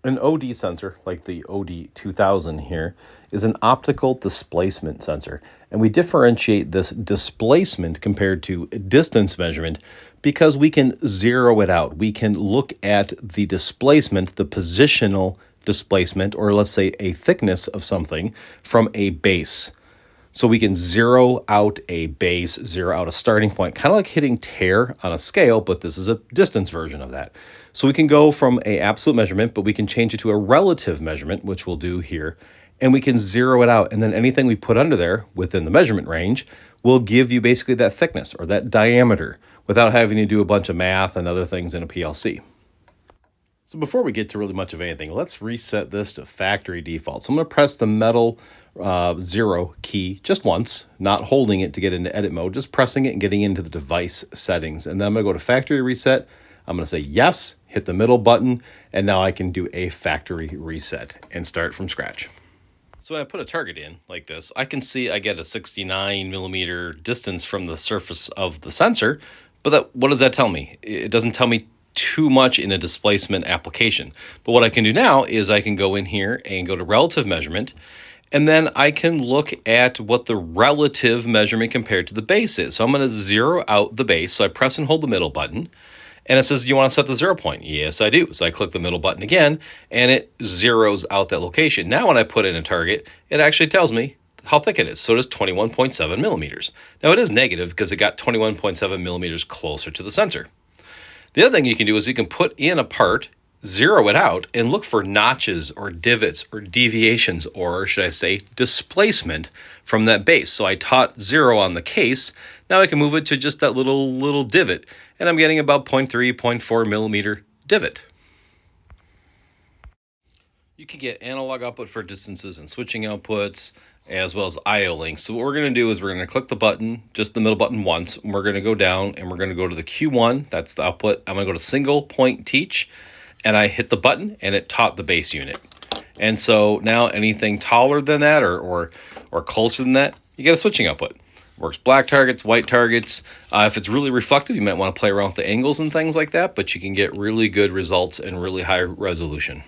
An OD sensor, like the OD2000 here, is an optical displacement sensor. And we differentiate this displacement compared to distance measurement because we can zero it out. We can look at the displacement, the positional displacement, or let's say a thickness of something from a base. So we can zero out a base, zero out a starting point, kind of like hitting tare on a scale, but this is a distance version of that. So we can go from a absolute measurement, but we can change it to a relative measurement, which we'll do here, and we can zero it out. And then anything we put under there within the measurement range will give you basically that thickness or that diameter without having to do a bunch of math and other things in a PLC. So before we get to really much of anything, let's reset this to factory default. So I'm going to press the metal 0 key just once, not holding it to get into edit mode, just pressing it and getting into the device settings. And then I'm going to go to factory reset. I'm going to say yes, hit the middle button, and now I can do a factory reset and start from scratch. So when I put a target in like this, I can see I get a 69 millimeter distance from the surface of the sensor, but what does that tell me? It doesn't tell me too much in a displacement application. But what I can do now is I can go in here and go to relative measurement, and then I can look at what the relative measurement compared to the base is. So I'm going to zero out the base. So I press and hold the middle button, and it says, do you want to set the 0 point? Yes, I do. So I click the middle button again, and it zeroes out that location. Now when I put in a target, it actually tells me how thick it is. So it is 21.7 millimeters. Now it is negative because it got 21.7 millimeters closer to the sensor. The other thing you can do is you can put in a part, zero it out, and look for notches or divots or deviations, or should I say displacement from that base. So I taught 0 on the case. Now I can move it to just that little divot, and I'm getting about 0.3, 0.4 millimeter divot. You can get analog output for distances and switching outputs, as well as I/O links. So what we're going to do is we're going to click the button, just the middle button once, and we're going to go down and we're going to go to the Q1, that's the output. I'm going to go to single point teach, and I hit the button and it taught the base unit. And so now anything taller than that or closer than that, you get a switching output. Works black targets, white targets. If it's really reflective, you might want to play around with the angles and things like that, but you can get really good results and really high resolution.